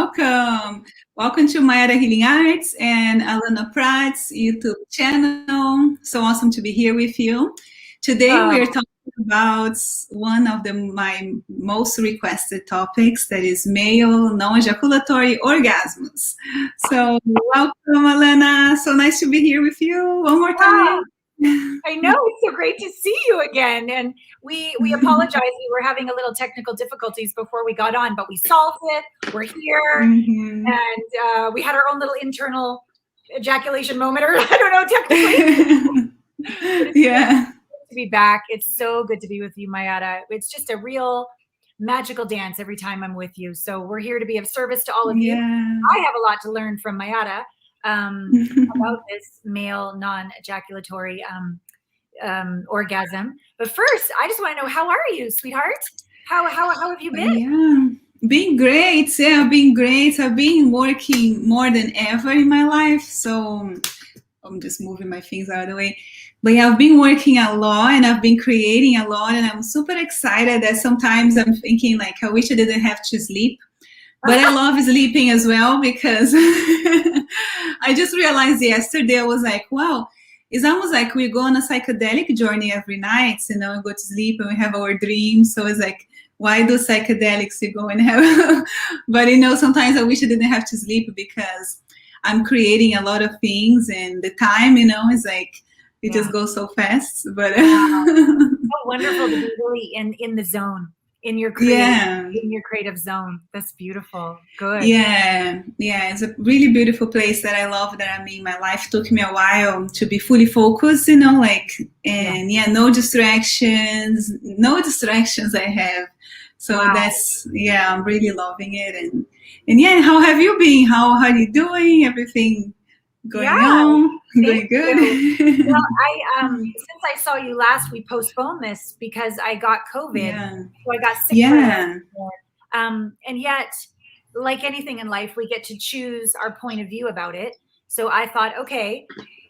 welcome. Welcome to Mayara Healing Arts and Allana Pratt's YouTube channel. So awesome to be here with you. Today we are talking about one of my most requested topics, that is male non-ejaculatory orgasms. So welcome, Allana. So nice to be here with you one more time. I know, it's so great to see you again. And we apologize. We were having a little technical difficulties before we got on, but we solved it. We're here. And we had our own little internal ejaculation moment, or I don't know, technically. Yeah. To be back. It's so good to be with you, Mayara. It's just a real magical dance every time I'm with you. So we're here to be of service to all of you. I have a lot to learn from Mayara about this male non-ejaculatory orgasm. But first, I just want to know, how are you, sweetheart? How have you been? Yeah, being great. Yeah, being great. I've been working more than ever in my life. So I'm just moving my things out of the way. But yeah, I've been working a lot and I've been creating a lot, and I'm super excited that sometimes I'm thinking like, I wish I didn't have to sleep. But I love sleeping as well, because I just realized yesterday, I was like, wow, it's almost like we go on a psychedelic journey every night, we go to sleep and we have our dreams. So it's like, why do psychedelics you go and have? But sometimes I wish I didn't have to sleep, because I'm creating a lot of things, and the time, is like, it just goes so fast. But so wonderful to be really in the zone. In your creative zone. That's beautiful. Good. Yeah, it's a really beautiful place that I love, that I'm in. My life took me a while to be fully focused, no distractions I have. So that's, I'm really loving it. And how have you been? How are you doing? Everything going on? Going good? Well, since I saw you last, we postponed this because I got COVID. So I got sick. And yet, like anything in life, we get to choose our point of view about it. So I thought, okay,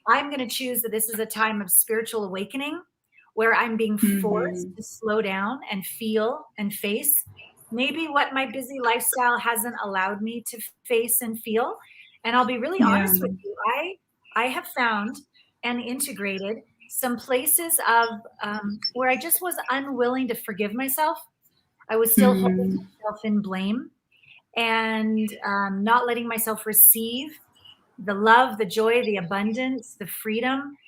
I'm going to choose that this is a time of spiritual awakening, where I'm being forced to slow down and feel and face maybe what my busy lifestyle hasn't allowed me to face and feel. And I'll be really honest with you. I have found and integrated some places of where I just was unwilling to forgive myself. I was still holding myself in blame and not letting myself receive the love, the joy, the abundance, the freedom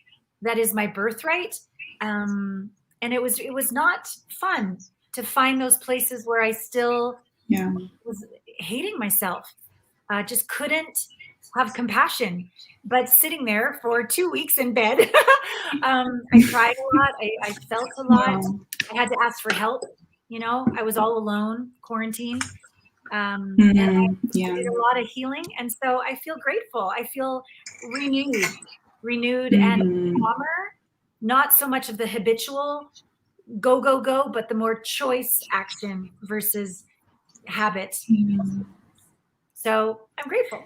that is my birthright. And it was not fun to find those places where I still was hating myself. Just couldn't have compassion, but sitting there for 2 weeks in bed, I cried a lot. I felt a lot. I had to ask for help. I was all alone, quarantined. And I did a lot of healing. And so I feel grateful. I feel renewed and calmer. Not so much of the habitual go, but the more choice action versus habit. So I'm grateful.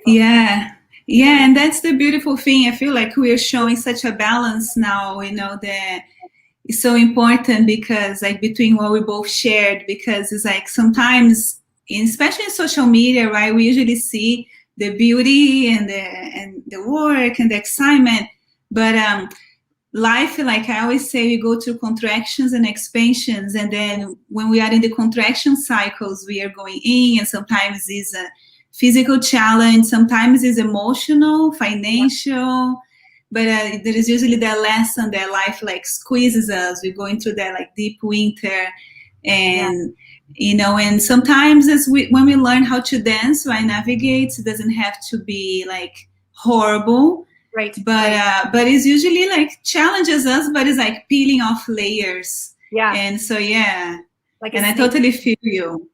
Yeah, and that's the beautiful thing. I feel like we are showing such a balance now, that is so important, because like between what we both shared, because it's like sometimes, especially in social media, right, we usually see the beauty and the work and the excitement, but life, like I always say, we go through contractions and expansions, and then when we are in the contraction cycles, we are going in, and sometimes it's a physical challenge, sometimes it's emotional, financial, but there is usually that lesson that life like squeezes us. We're going through that like deep winter, and and sometimes when we learn how to dance, right, navigate, it doesn't have to be like horrible, right? But it's usually like challenges us, but it's like peeling off layers. And so like, and I totally feel you.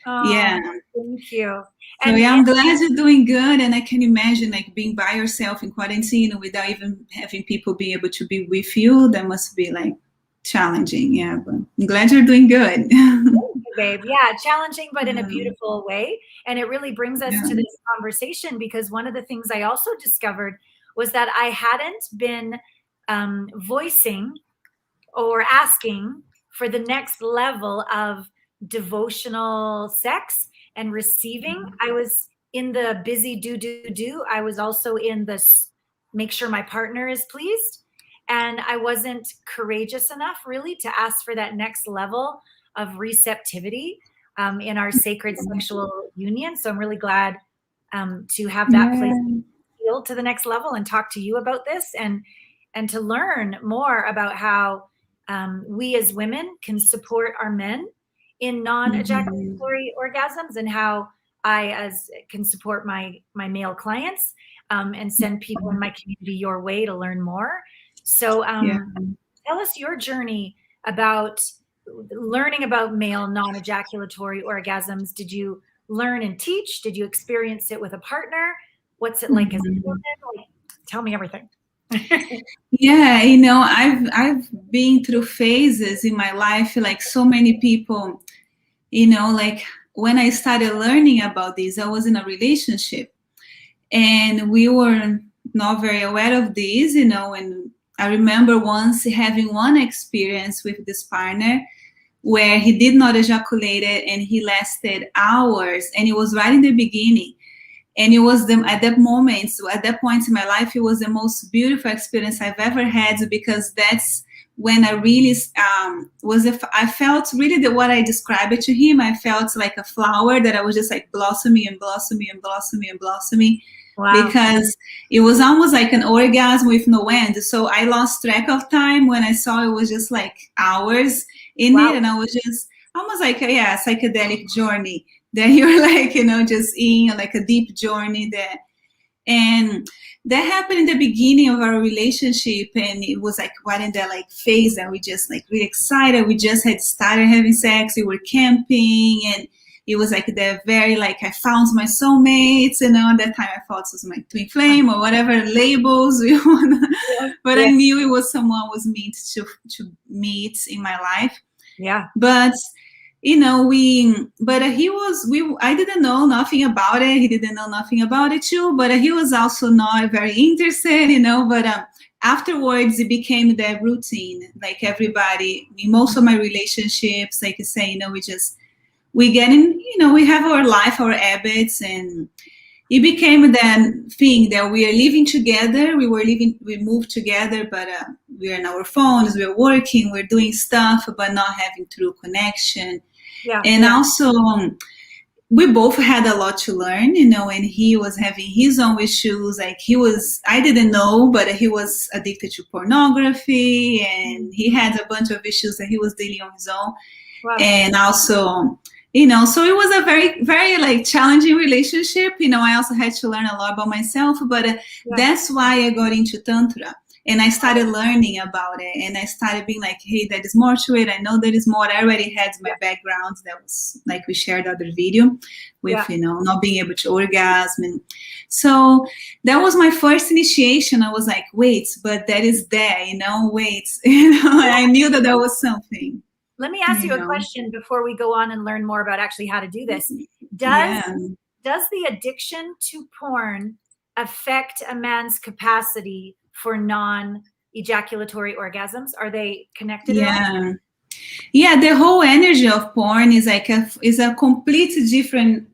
Thank you. So I'm glad you're doing good, and I can imagine like being by yourself in quarantine without even having people be able to be with you. That must be like challenging. But I'm glad you're doing good. Thank you, babe. Challenging, but in a beautiful way. And it really brings us to this conversation, because one of the things I also discovered was that I hadn't been voicing or asking for the next level of devotional sex and receiving. I was in the busy do. I was also in the make sure my partner is pleased. And I wasn't courageous enough really to ask for that next level of receptivity in our sacred sexual union. So I'm really glad to have that place heal to the next level and talk to you about this and to learn more about how we as women can support our men in non-ejaculatory orgasms, and how I can support my male clients and send people in my community your way to learn more. So tell us your journey about learning about male non-ejaculatory orgasms. Did you learn and teach? Did you experience it with a partner? What's it like as a woman? Tell me everything. Yeah, you know, I've been through phases in my life, like so many people, you know, like when I started learning about this, I was in a relationship and we were not very aware of this, you know, and I remember once having one experience with this partner where he did not ejaculate it and he lasted hours, and it was right in the beginning. And it was at that moment, so at that point in my life, it was the most beautiful experience I've ever had, because that's when I really I felt really what I described it to him. I felt like a flower that I was just like blossoming and blossoming and blossoming and blossoming. Wow. Because it was almost like an orgasm with no end. So I lost track of time when I saw it was just like hours in it. And I was just almost like a psychedelic journey that you're like, you know, just in like a deep journey there. And that happened in the beginning of our relationship. And it was like right in that like phase that we just like really excited. We just had started having sex. We were camping, and it was like the very like I found my soulmates, you know. At that time I thought it was my twin flame or whatever labels we want. But I knew it was someone was meant to meet in my life. Yeah. But you know, I didn't know nothing about it. He didn't know nothing about it too, but he was also not very interested, you know. But afterwards it became the routine. Like everybody, in most of my relationships, like you say, you know, we get in, you know, we have our life, our habits, and it became the thing that we are living together. We moved together, but we're on our phones, we're working, we're doing stuff, but not having true connection. And also, we both had a lot to learn, you know, and he was having his own issues. Like I didn't know, but he was addicted to pornography, and he had a bunch of issues that he was dealing on his own. Wow. And also, you know, so it was a very, very like challenging relationship. You know, I also had to learn a lot about myself, but that's why I got into Tantra. And I started learning about it, and I started being like, hey, there is more to it. I know there is more. I already had my background that was like we shared other video with, you know, not being able to orgasm. And so that was my first initiation. I was like, wait, but that is there, you know, wait. You know, I knew that there was something. Let me ask you a question before we go on and learn more about actually how to do this. Does the addiction to porn affect a man's capacity for non-ejaculatory orgasms? Are they connected? Yeah, the whole energy of porn is like a completely different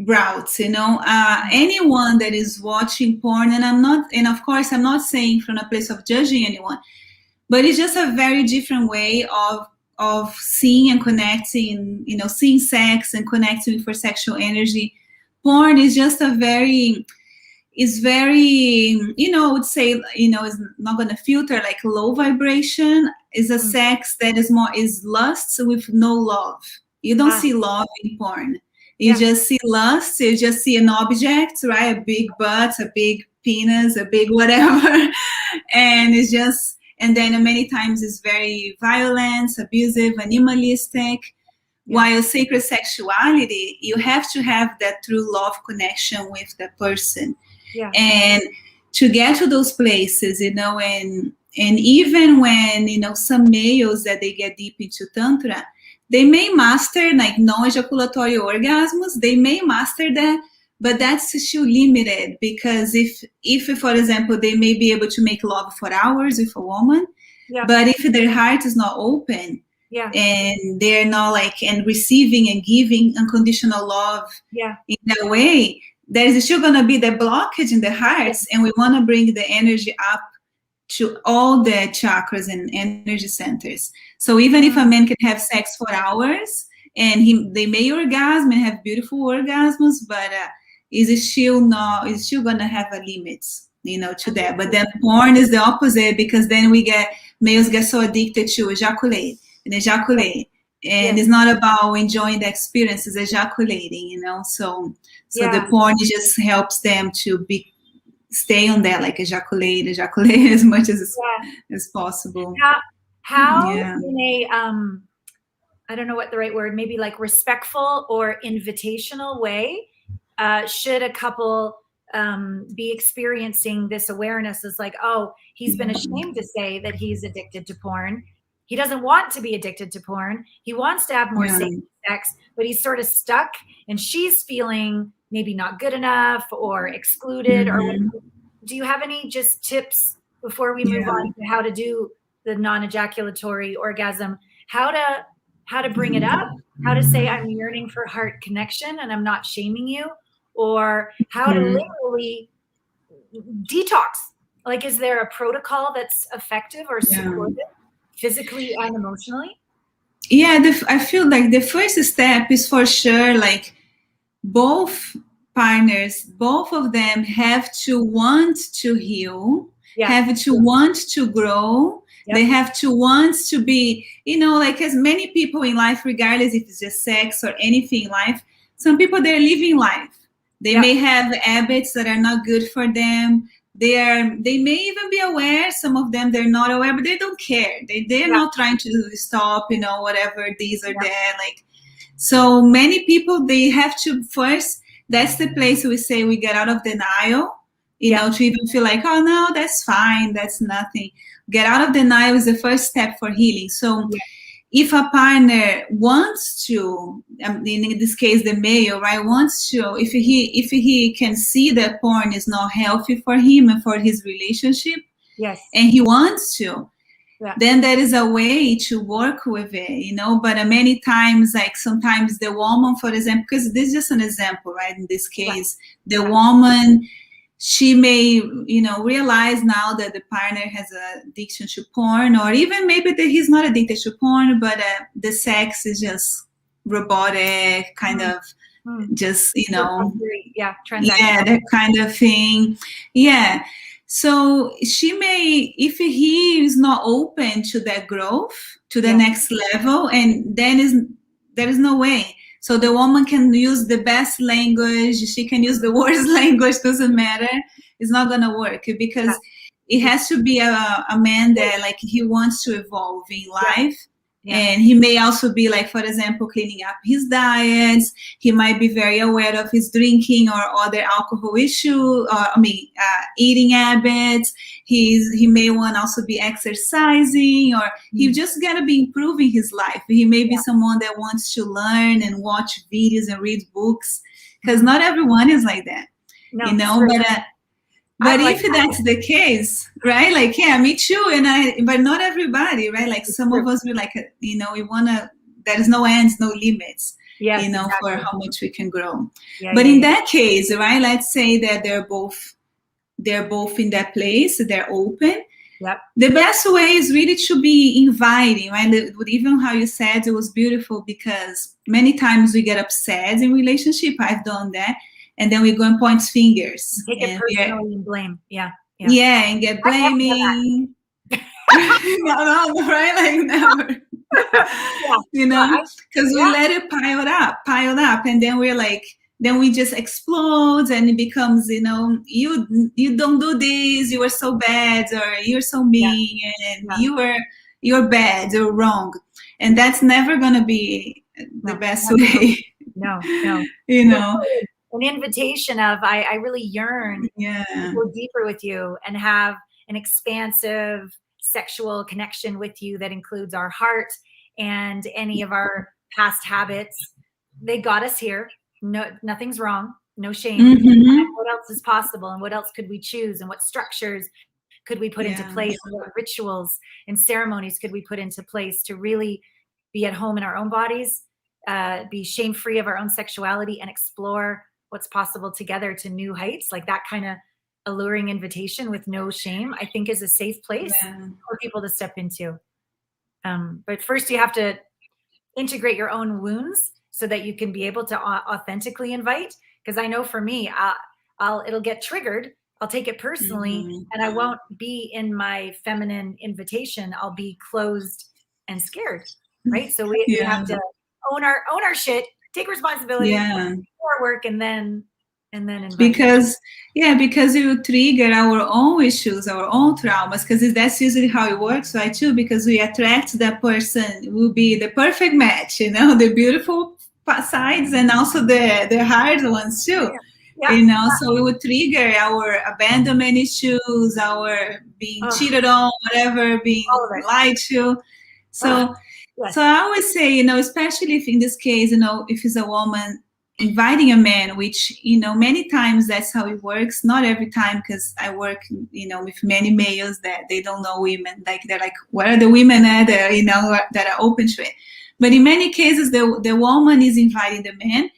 route, you know. Anyone that is watching porn, and of course I'm not saying from a place of judging anyone, but it's just a very different way of seeing and connecting, you know, seeing sex and connecting for sexual energy. Porn is just is very, you know, I would say, you know, is not going to filter like low vibration. Is a sex that is lust with no love. You don't see love in porn. You just see lust. You just see an object, right? A big butt, a big penis, a big whatever. And it's just, and then many times it's very violent, abusive, animalistic. While sacred sexuality, you have to have that true love connection with the person. And to get to those places, you know, and even when, you know, some males that they get deep into Tantra, they may master like non-ejaculatory orgasms, they may master that, but that's still limited, because if for example, they may be able to make love for hours with a woman, but if their heart is not open, Yeah. And they're not like, and receiving and giving unconditional love in that way, there is still going to be the blockage in the hearts. And we want to bring the energy up to all the chakras and energy centers. So even if a man can have sex for hours and they may orgasm and have beautiful orgasms, but is still going to have a limit, to that. But then porn is the opposite, because then males get so addicted to ejaculate. And it's not about enjoying the experience, it's ejaculating, so the porn just helps them to stay on that, like ejaculate as much as possible. How in a I don't know what the right word, maybe like respectful or invitational way, should a couple be experiencing this awareness? Is like, oh, he's been ashamed to say that he's addicted to porn. He doesn't want to be addicted to porn. He wants to have more safe sex, but he's sort of stuck, and she's feeling maybe not good enough or excluded. Or do you have any just tips before we move on to how to do the non-ejaculatory orgasm? How to bring it up? How to say, I'm yearning for heart connection and I'm not shaming you? Or how to literally detox? Like, is there a protocol that's effective or supportive? Physically and emotionally? I feel like the first step is for sure, like, both partners, both of them have to want to heal, have to want to grow. They have to want to be, like, as many people in life, regardless if it's just sex or anything in life, some people, they're living life. They may have habits that are not good for them. They may even be aware. Some of them, they're not aware, but they don't care. They're not trying to stop, whatever these or that. Like, so many people, they have to first, that's the place we say we get out of denial, to even feel like, oh no, that's fine. That's nothing. Get out of denial is the first step for healing. So if a partner wants to, in this case, the male, right, wants to, if he can see that porn is not healthy for him and for his relationship, and he wants to, then there is a way to work with it, but many times, like sometimes the woman, for example, because this is just an example, right, in this case, the woman, she may, realize now that the partner has an addiction to porn, or even maybe that he's not addicted to porn, but the sex is just robotic, kind of just, that kind of thing. So she may, if he is not open to that growth, to the next level, and then there is no way. So the woman can use the best language, she can use the worst language, doesn't matter. It's not going to work, because it has to be a man that, like, he wants to evolve in life. And he may also be, like, for example, cleaning up his diets. He might be very aware of his drinking or other alcohol issue, eating habits. He may want to also be exercising, or he just got to be improving his life. He may be someone that wants to learn and watch videos and read books, because not everyone is like that, but if that's the case, right? Like, me too. But not everybody, right? Like, some of us, we like, we want to, there is no ends, no limits, for how much we can grow. But in that case, right, let's say that they're both in that place, they're open. The best way is really to be inviting, right? Even how you said, it was beautiful, because many times we get upset in relationship. I've done that. And then we go and point fingers. Take it personally and blame. And get blaming. No, right? Like, never. Because we let it pile up. And then we're like, then we just explode, and it becomes, you don't do this, you are so bad, or you're so mean, and you're bad or wrong. And that's never going to be the best way. No. An invitation of, I really yearn to go deeper with you and have an expansive sexual connection with you that includes our heart and any of our past habits. They got us here. No, nothing's wrong. No shame. What else is possible, and what else could we choose, and what structures could we put into place, and what rituals and ceremonies could we put into place to really be at home in our own bodies, be shame-free of our own sexuality, and explore what's possible together to new heights. Like that kind of alluring invitation with no shame, I think is a safe place for people to step into. But first you have to integrate your own wounds so that you can be able to authentically invite. Because I know for me, it'll get triggered. I'll take it personally, and I won't be in my feminine invitation. I'll be closed and scared, right? So we have to own our shit, take responsibility for our work, and then invite. Because it will trigger our own issues, our own traumas, because that's usually how it works, right? Too, because we attract that person will be the perfect match, the beautiful sides and also the hard ones too. So it would trigger our abandonment issues, our being cheated on, whatever, being lied to. So I always say, especially if in this case, if it's a woman inviting a man, which, many times that's how it works. Not every time, because I work, with many males that they don't know women. Like, they're like, where are the women at, that are open to it? But in many cases, the woman is inviting the man.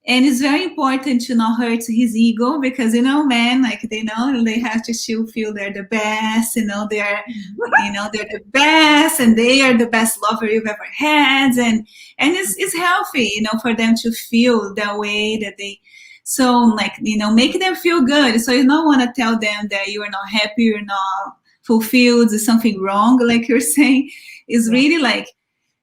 And it's very important to not hurt his ego, because, men, like, they know they have to still feel they're the best, they're the best, and they are the best lover you've ever had. And it's healthy, for them to feel that way, that they, so like, make them feel good. So you don't want to tell them that you are not happy, you're not fulfilled, there's something wrong, like you're saying. It's really like,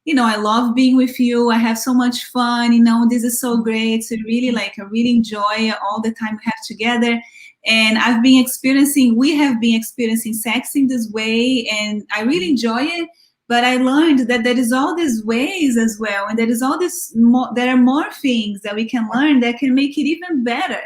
I love being with you. I have so much fun. This is so great. So really, I really enjoy all the time we have together. And we have been experiencing sex in this way, and I really enjoy it. But I learned that there is all these ways as well. And there is all this there are more things that we can learn that can make it even better.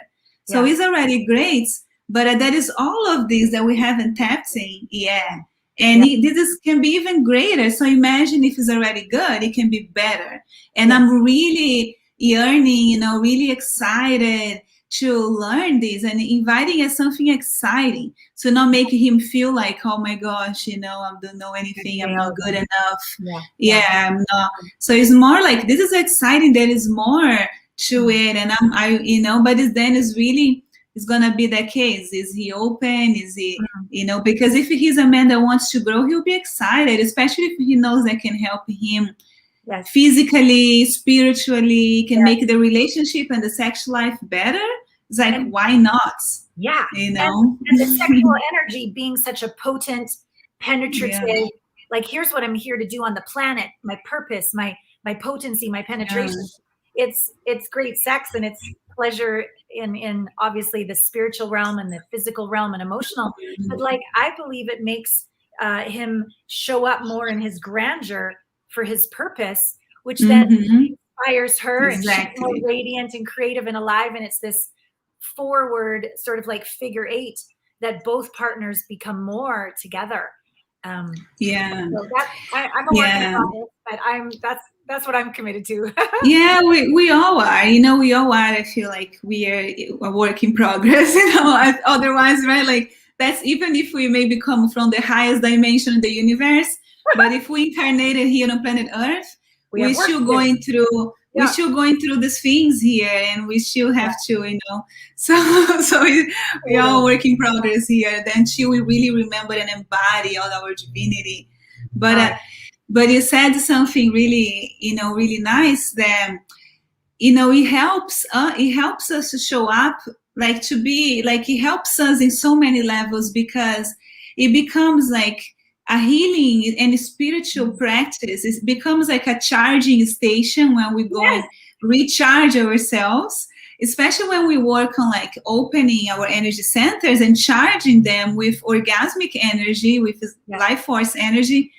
So it's already great, but there is all of these that we haven't tapped in yet. And this can be even greater. So imagine if it's already good, it can be better. And I'm really yearning, really excited to learn this, and inviting as something exciting. So not making him feel like, oh my gosh, I don't know anything, I'm not good enough. I'm not. So it's more like, this is exciting, there is more to it. And but then it's really, it's gonna be the case. Is he open? Is he, because if he's a man that wants to grow, he'll be excited, especially if he knows that can help him physically, spiritually, can make the relationship and the sex life better. It's like, why not? Yeah. And the sexual energy being such a potent, penetrative, like, here's what I'm here to do on the planet, my purpose, my potency, my penetration. It's great sex, and it's pleasure in obviously the spiritual realm and the physical realm and emotional. But like, I believe it makes him show up more in his grandeur for his purpose, which then inspires her, and she's more radiant and creative and alive. And it's this forward sort of like figure eight that both partners become more together. So I'm a work in progress, but that's what I'm committed to. we all are. We all are. I feel like we are a work in progress. Otherwise, right? Like, that's even if we maybe come from the highest dimension of the universe, but if we incarnated here on planet Earth, we're still going through. We're still going through these things here, and we still have to, So we all work in progress here. Until we really remember and embody all our divinity. But you said something really, really nice. That, it helps us to show up, like, to be like, it helps us in so many levels, because it becomes like a healing and spiritual practice. It becomes like a charging station when we go and recharge ourselves, especially when we work on like opening our energy centers and charging them with orgasmic energy, with life force energy.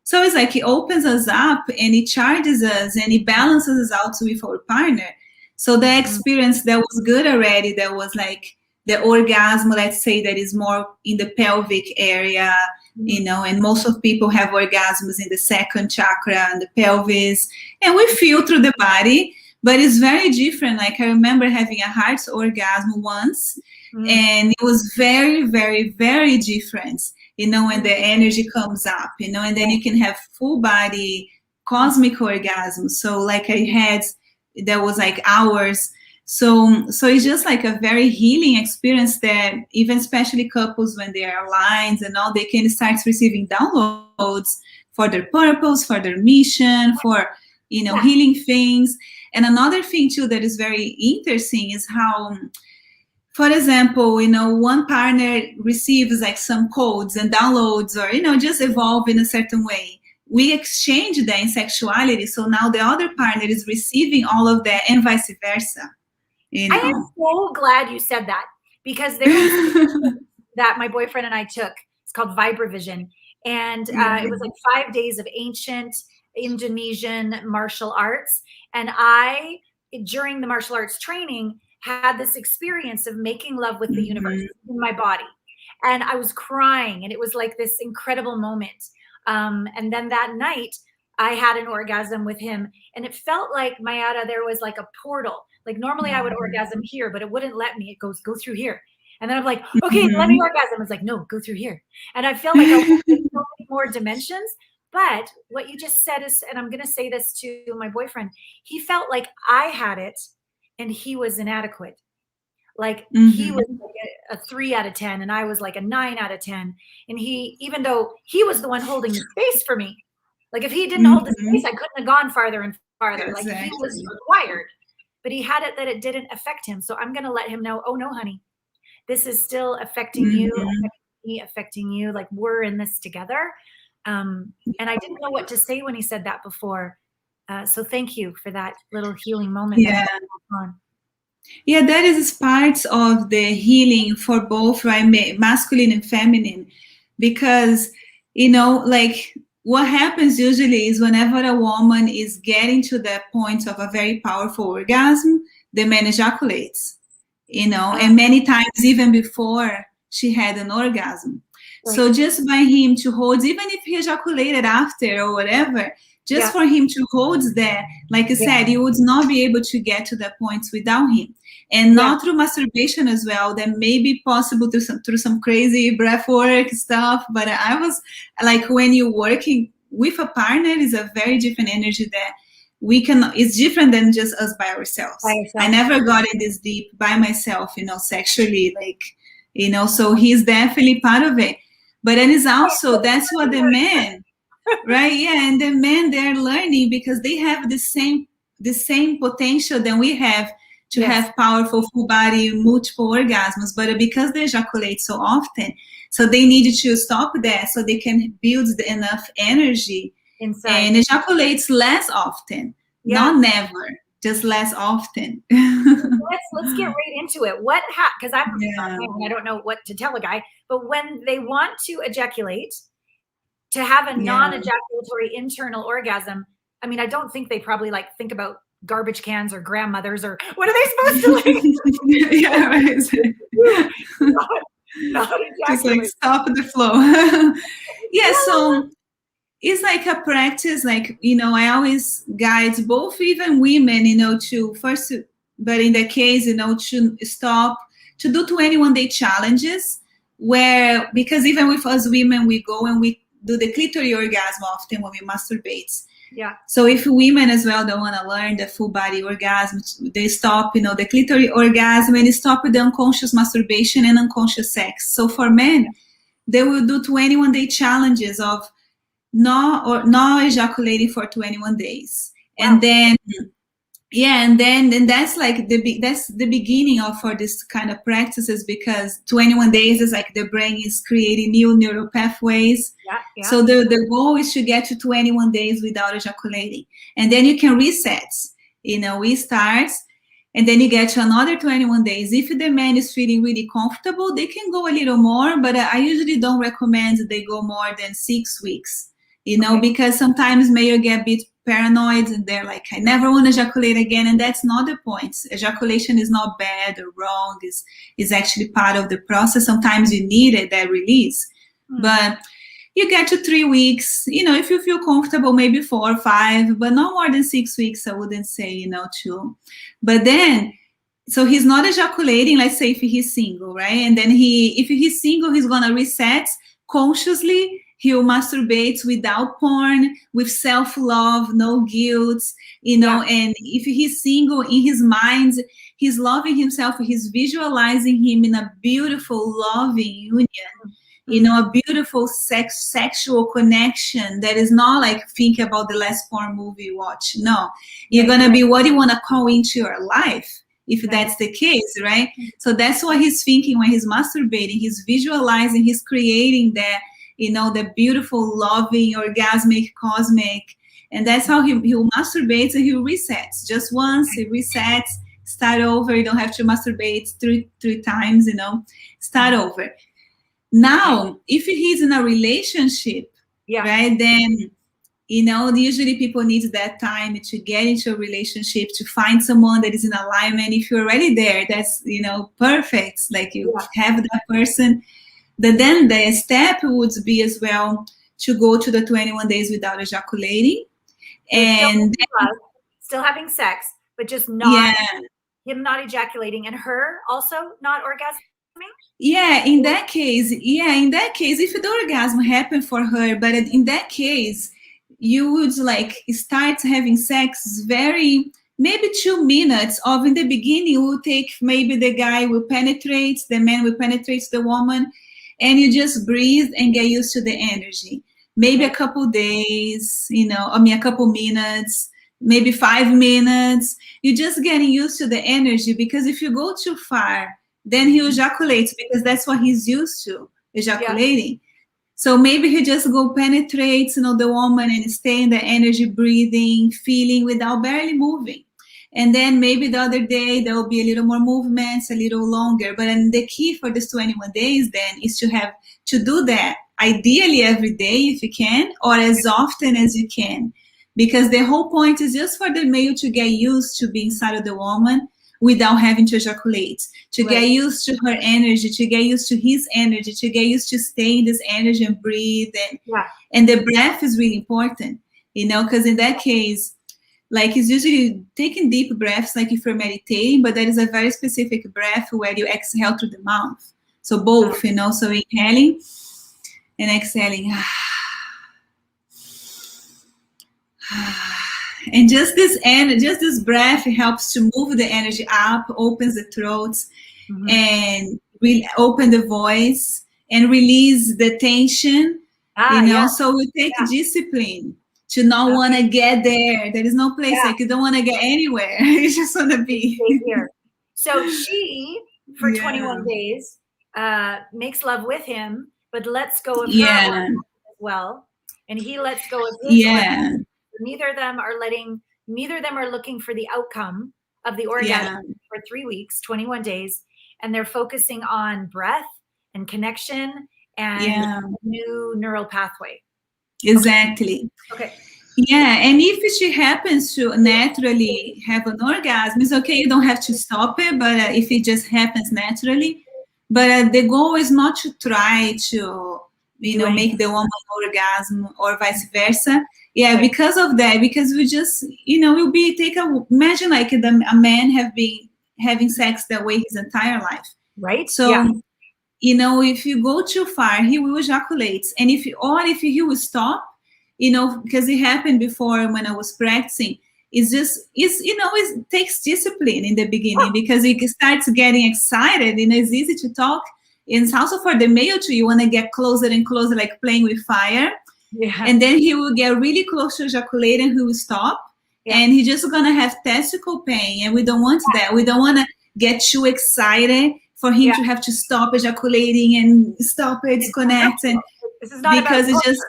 So it's like, it opens us up and it charges us and it balances us out with our partner. So the experience that was good already, that was like the orgasm, let's say, that is more in the pelvic area, and most of people have orgasms in the second chakra and the pelvis, and we feel through the body, but it's very different. Like, I remember having a heart orgasm once, and it was very, very, very different, when the energy comes up, and then you can have full body cosmic orgasm. So like I had, that was like hours. So it's just like a very healing experience that even especially couples when they are aligned and all, they can start receiving downloads for their purpose, for their mission, for, healing things. And another thing too that is very interesting is how, for example, one partner receives like some codes and downloads or, just evolve in a certain way. We exchange that in sexuality. So now the other partner is receiving all of that and vice versa. I am so glad you said that, because there was that my boyfriend and I took. It's called Vibravision. And it was like 5 days of ancient Indonesian martial arts. And I, during the martial arts training, had this experience of making love with the universe in my body. And I was crying, and it was like this incredible moment. And then that night I had an orgasm with him, and it felt like, Mayara, there was like a portal. Like normally I would orgasm here, but it wouldn't let me. It goes, go through here. And then I'm like, okay, let me orgasm. It's like, no, go through here. And I felt like I was in so many more dimensions. But what you just said is, and I'm going to say this to my boyfriend, he felt like I had it and he was inadequate. Like he was like a 3 out of 10 and I was like a 9 out of 10. And he, even though he was the one holding the space for me, like if he didn't hold the space, I couldn't have gone farther and farther. Exactly. Like he was required, but he had it that it didn't affect him. So I'm going to let him know, oh no, honey, this is still affecting you, affecting me, affecting you. Like we're in this together. And I didn't know what to say when he said that before. So thank you for that little healing moment. Yeah. Yeah, that is part of the healing for both, right, masculine and feminine, because, like what happens usually is whenever a woman is getting to that point of a very powerful orgasm, the man ejaculates, and many times even before she had an orgasm. Right. So just by him to hold, even if he ejaculated after or whatever, just for him to hold that, like I said, you would not be able to get to that point without him. And not through masturbation as well. That may be possible through some crazy breath work stuff. But I was like, when you're working with a partner, is a very different energy that it's different than just us by ourselves. I never got in this deep by myself, sexually, like, so he's definitely part of it. But then it's also, that's what the men, right? Yeah. And the men, they're learning because they have the same potential that we have to have powerful full body, multiple orgasms, but because they ejaculate so often, so they need to stop that so they can build enough energy inside. And ejaculates less often, not never, just less often. Let's get right into it. Because I don't know what to tell a guy, but when they want to ejaculate, to have a non-ejaculatory internal orgasm, I mean, I don't think they probably think about garbage cans or grandmothers or what are they supposed to like? Yeah, right. not just like stop the flow. So it's like a practice, like, I always guide both even women, to first, but in the case, to stop, to do 21-day challenges where, because even with us women, we go and we do the clitoral orgasm often when we masturbate. Yeah. So if women as well don't want to learn the full body orgasm, they stop, the clitoral orgasm and stop with the unconscious masturbation and unconscious sex. So for men, they will do 21-day challenges of not ejaculating for 21 days. Wow. And then, and that's like that's the beginning of for this kind of practices, because 21 days is like the brain is creating new neural pathways. Yeah. So the goal is to get to 21 days without ejaculating, and then you can reset. We start, and then you get to another 21 days. If the man is feeling really comfortable, they can go a little more, but I usually don't recommend they go more than 6 weeks. Because sometimes male get a bit paranoid and they're like, I never want to ejaculate again. And that's not the point. Ejaculation is not bad or wrong. Is actually part of the process. Sometimes you need it, that release. But you get to 3 weeks, if you feel comfortable, maybe 4 or 5, but not more than 6 weeks, I wouldn't say, to. But then, so he's not ejaculating, let's say if he's single, right? And then if he's single, he's going to reset consciously He'll masturbate without porn, with self-love, no guilt, you know, and if he's single, in his mind, he's loving himself, he's visualizing him in a beautiful, loving union, you know, a beautiful sexual connection that is not like think about the last porn movie you watch. No, you're going to be what you want to call into your life, if that's the case, right? So that's what he's thinking when he's masturbating. He's visualizing, he's creating that, you know, the beautiful, loving, orgasmic, cosmic. And that's how he'll masturbate, and he resets. Just once, he resets, start over. You don't have to masturbate three times, you know, start over. Now, if he's in a relationship, right, then, you know, usually people need that time to get into a relationship, to find someone that is in alignment. If you're already there, that's, you know, perfect. Like you have that person. Then the step would be as well to go to the 21 days without ejaculating. And still having sex, but just not him not ejaculating, and her also not orgasming. In that case, if the orgasm happened for her, but in that case, you would like start having sex maybe 2 minutes of in the beginning will take, maybe the guy will penetrate, the man will penetrate the woman, and you just breathe and get used to the energy. Maybe a couple days, you know, a couple minutes, maybe 5 minutes. You're just getting used to the energy, because if you go too far, then he ejaculates, because that's what he's used to, ejaculating. So maybe he just go penetrates, you know, the woman and stay in the energy, breathing, feeling without barely moving. And then maybe the other day there will be a little more movements, a little longer. But the key for this 21 days then is to do that ideally every day if you can, or as often as you can, because the whole point is just for the male to get used to being inside of the woman without having to ejaculate, to get used to her energy, to get used to his energy, to get used to stay in this energy and breathe. And the breath is really important, you know, because in that case, like it's usually taking deep breaths, like if you're meditating, but there is a very specific breath where you exhale through the mouth. So both, you know, so inhaling and exhaling. And just this breath helps to move the energy up, opens the throat, and open the voice and release the tension. You know, so we take discipline to not want to get there. There is no place like you don't want to get anywhere. You just want to be here. So she, for 21 days, makes love with him, but lets go of her as well, and he lets go of his. Neither of them are looking for the outcome of the orgasm for 3 weeks, 21 days, and they're focusing on breath and connection and new neural pathway. Exactly. Okay. Yeah, and if she happens to naturally have an orgasm, it's okay. You don't have to stop it, but if it just happens naturally, but the goal is not to try to, you know, make the woman orgasm or vice versa. Because of that, because we just, you know, imagine like a man have been having sex that way his entire life. Right. So, you know, if you go too far, he will ejaculate. And if he will stop, you know, because it happened before when I was practicing, it takes discipline in the beginning because he starts getting excited, and it's easy to talk. And it's also for the male too, you want to get closer and closer, like playing with fire. And then he will get really close to ejaculate and he will stop. And he's just going to have testicle pain. And we don't want that. We don't want to get too excited for him to have to stop ejaculating and stop it, disconnect. And this is not because it's just,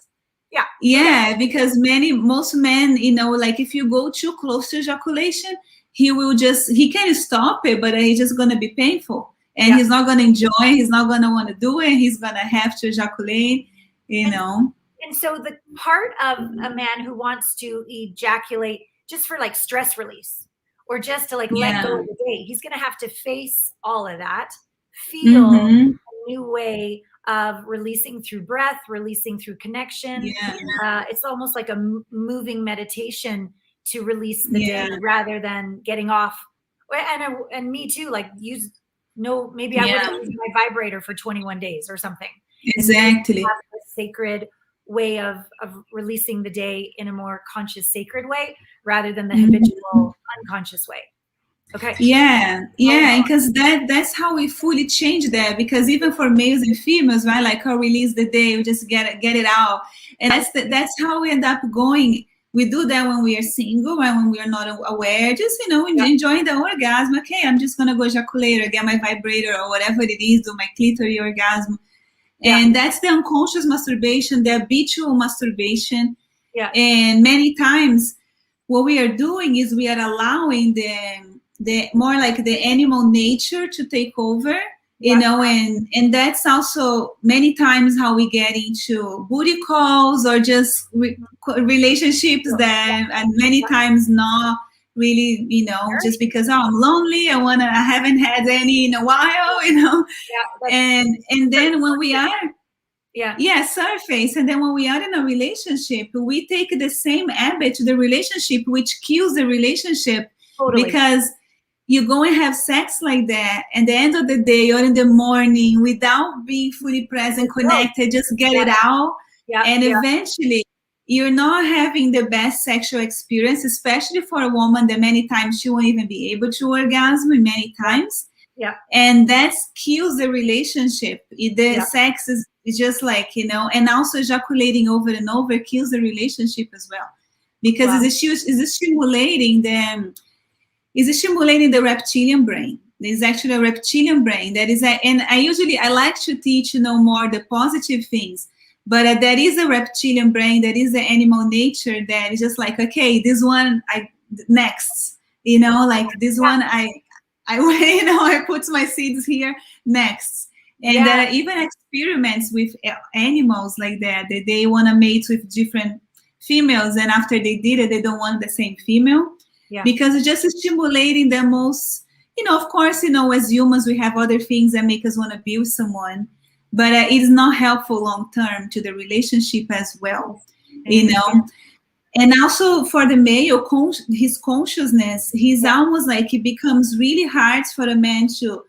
because most men, you know, like if you go too close to ejaculation, he can stop it, but it's just going to be painful. And he's not going to enjoy it. He's not going to want to do it. He's going to have to ejaculate, you know. And so the part of a man who wants to ejaculate just for like stress release or just to like let go of the day, he's going to have to face all of that, feel a new way of releasing through breath, releasing through connection. It's almost like a moving meditation to release the day rather than getting off. And me too, like maybe I wouldn't use my vibrator for 21 days or something. Exactly. Have a sacred way of releasing the day in a more conscious, sacred way rather than the habitual, unconscious way. Okay. Yeah, because that's how we fully change that. Because even for males and females, right? Like, I'll release the day, we just get it out, and that's how we end up going. We do that when we are single, and when we are not aware, just enjoying the orgasm. Okay, I'm just gonna go ejaculate or get my vibrator or whatever it is, do my clitoris orgasm, and that's the unconscious masturbation, the habitual masturbation. Yeah, and many times, what we are doing is we are allowing the more like the animal nature to take over, and that's also many times how we get into booty calls or just relationships that, and many times not really, just because I'm lonely, I haven't had any in a while, and then when we are surface, and then when we are in a relationship, we take the same habit to the relationship, which kills the relationship. Totally. Because you go and have sex like that, and at the end of the day or in the morning, without being fully present, connected, just get it out. And eventually you're not having the best sexual experience, especially for a woman that many times she won't even be able to orgasm many times. And that kills the relationship. The sex is just like, and also ejaculating over and over kills the relationship as well. Because it's stimulating the reptilian brain. There's actually a reptilian brain that is, and I like to teach, more the positive things, but there is a reptilian brain, that is the animal nature that is just like, okay, this one, next, like this one, I put my seeds here, next. And there are even experiments with animals like that they want to mate with different females, and after they did it, they don't want the same female. Because it's just stimulating the most, of course, as humans, we have other things that make us want to be with someone, but it is not helpful long-term to the relationship as well, And also for the male, his consciousness, he's almost like, it becomes really hard for a man to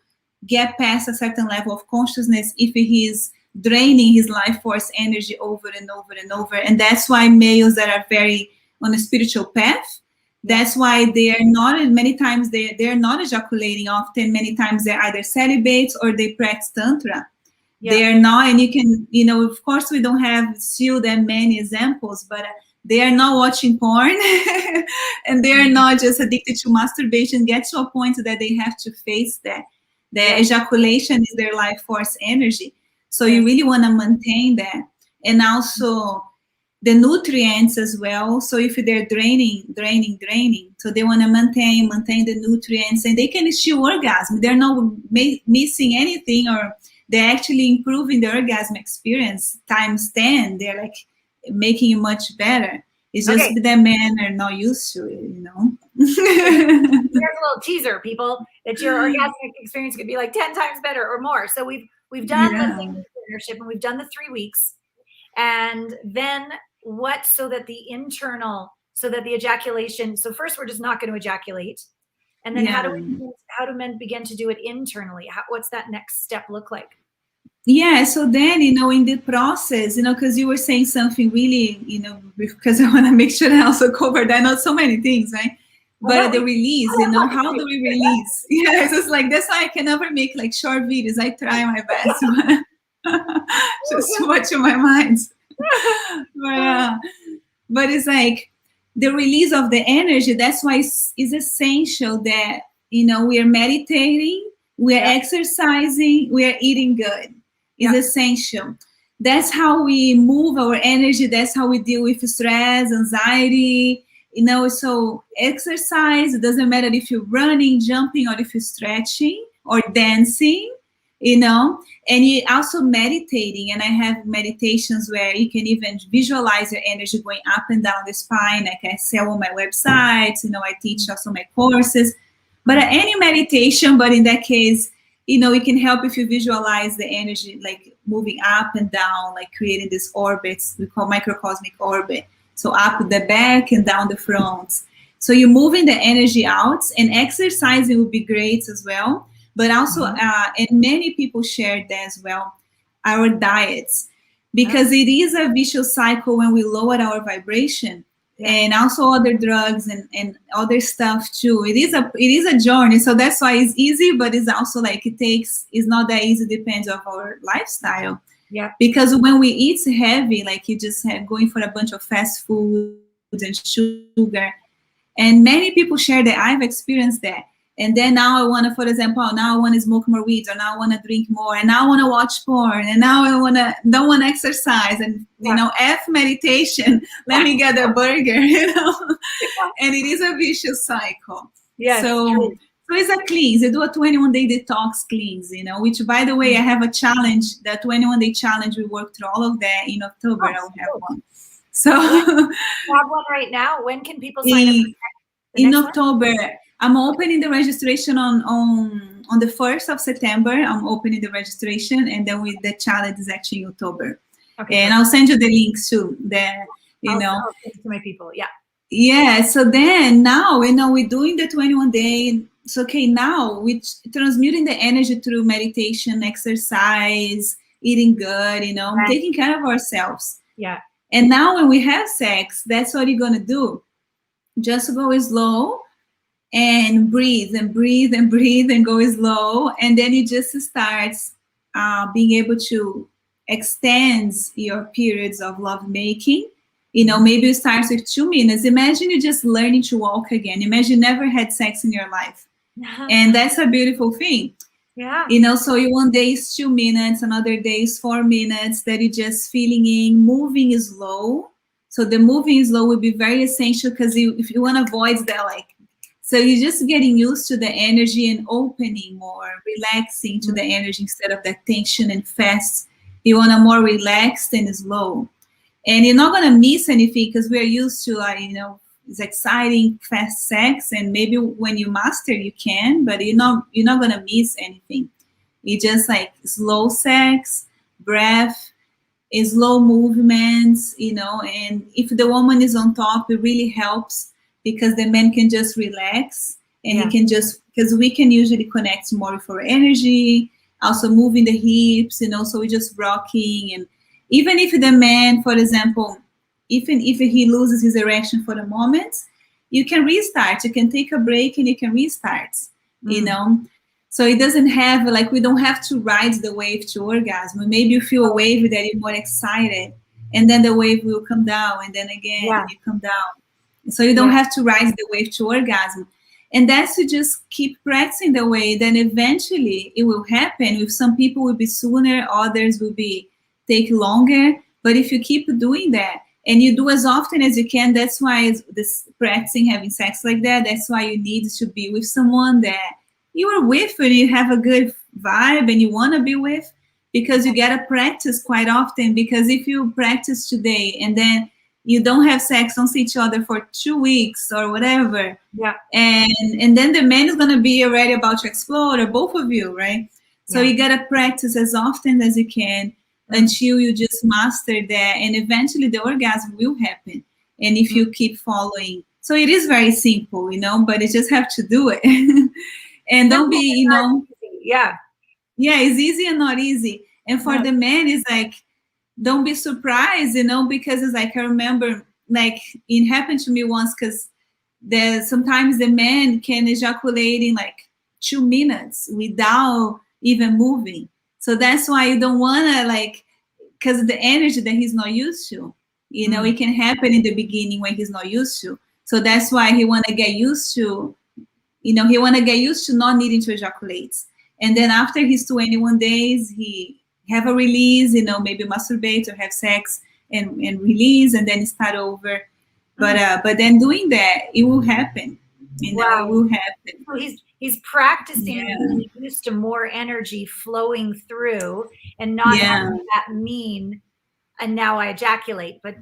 get past a certain level of consciousness if he's draining his life force energy over and over and over. And that's why males that are very on a spiritual path, that's why they are not, many times they're not ejaculating often. Many times they're either celibates or they practice tantra. They are not, and you can, of course we don't have still that many examples, but they are not watching porn and they are not just addicted to masturbation, get to a point that they have to face that. The ejaculation is their life force energy. So you really want to maintain that. And also the nutrients as well. So if they're draining, so they want to maintain the nutrients, and they can still orgasm. They're not missing anything, or they're actually improving the orgasm experience times 10. They're like making it much better. It's just that men are not used to it, Here's a little teaser, people, that your orgasmic experience could be like 10 times better or more. So we've done the partnership, and we've done the 3 weeks. And then so that the ejaculation, so first we're just not going to ejaculate. And then how do men begin to do it internally? What's that next step look like? Yeah, so then, in the process, because you were saying something really, because I want to make sure I also cover that, not so many things, right? But the release, how do we release? Yeah, it's just like, that's why I can never make like short videos. I try my best, just watching my mind. But it's like the release of the energy. That's why it's essential that, we are meditating, we are exercising, we are eating good. It's essential. That's how we move our energy. That's how we deal with stress, anxiety. So exercise, it doesn't matter if you're running, jumping, or if you're stretching or dancing, and you also meditating. And I have meditations where you can even visualize your energy going up and down the spine. Like I sell on my websites, I teach also my courses. But any meditation, but in that case, it can help if you visualize the energy like moving up and down, like creating these orbits we call microcosmic orbit. So up the back and down the front. So you're moving the energy out, and exercising would be great as well. But also, and many people share that as well, our diets. because it is a vicious cycle when we lower our vibration. And also other drugs and other stuff too. It is a journey. So that's why it's easy, but it's also like it's not that easy, depends on our lifestyle. Yeah. Because when we eat heavy, like you just have going for a bunch of fast foods and sugar, and many people share that I've experienced that. And then now I want to, for example, now I want to smoke more weed, or now I want to drink more, and now I want to watch porn, and now I don't want to exercise, and F meditation, let me get a burger, and it is a vicious cycle. Yeah. So it's a cleanse. They do a 21-day detox cleanse, which, by the way, I have a challenge, that 21-day challenge. We work through all of that in October. I will have one. So you have one right now. When can people sign up? In October. I'm opening the registration on the 1st of September. I'm opening the registration, and then the challenge is actually in October. Okay. And I'll send you the links too. I'll send it to my people. Yeah. Yeah. So then now, we're doing the 21-day. So now we're transmuting the energy through meditation, exercise, eating good, taking care of ourselves. Yeah. And now when we have sex, that's what you're gonna do. Just go slow. And breathe and breathe and breathe and go slow, and then you just start being able to extend your periods of love making. Maybe it starts with 2 minutes. Imagine you just learning to walk again. Imagine you never had sex in your life, and that's a beautiful thing. Yeah. So one day is 2 minutes, another day is 4 minutes. That you're just feeling in, moving slow. So the moving slow will be very essential, because if you want to avoid that, so you're just getting used to the energy and opening more, relaxing to the energy instead of that tension and fast. You want a more relaxed and slow. And you're not going to miss anything, because we're used to, it's exciting, fast sex. And maybe when you master, you can, but you're not going to miss anything. You just slow sex, breath, slow movements, and if the woman is on top, it really helps, because the man can just relax, and he can just, because we can usually connect more with our energy, also moving the hips, so we're just rocking. And even if the man, for example, even if he loses his erection for the moment, you can restart, you can take a break and you can restart, So it doesn't have, we don't have to ride the wave to orgasm. Maybe you feel a wave that you're more excited, and then the wave will come down, and then again, and you come down. So you don't have to rise the wave to orgasm. And that's to just keep practicing the way, then eventually it will happen. With some people will be sooner, others will take longer. But if you keep doing that, and you do as often as you can, that's why this practicing having sex like that, that's why you need to be with someone that you are with and you have a good vibe and you want to be with, because you got to practice quite often. Because if you practice today and then you don't have sex, don't see each other for 2 weeks or whatever. Yeah. And then the man is going to be already about to explode, or both of you, right? So you got to practice as often as you can until you just master that. And eventually the orgasm will happen. And if you keep following. So it is very simple, but you just have to do it. And don't be, Yeah, it's easy and not easy. And for the man, it's don't be surprised, because it's I remember, it happened to me once, because sometimes the man can ejaculate in 2 minutes without even moving. So that's why you don't want to because the energy that he's not used to, it can happen in the beginning when he's not used to. So that's why he want to get used to, he want to get used to not needing to ejaculate. And then after his 21 days, he have a release, maybe masturbate or have sex and release, and then start over. But then doing that, it will happen. It will happen. So he's practicing being used to more energy flowing through, and not having that mean, and now I ejaculate, but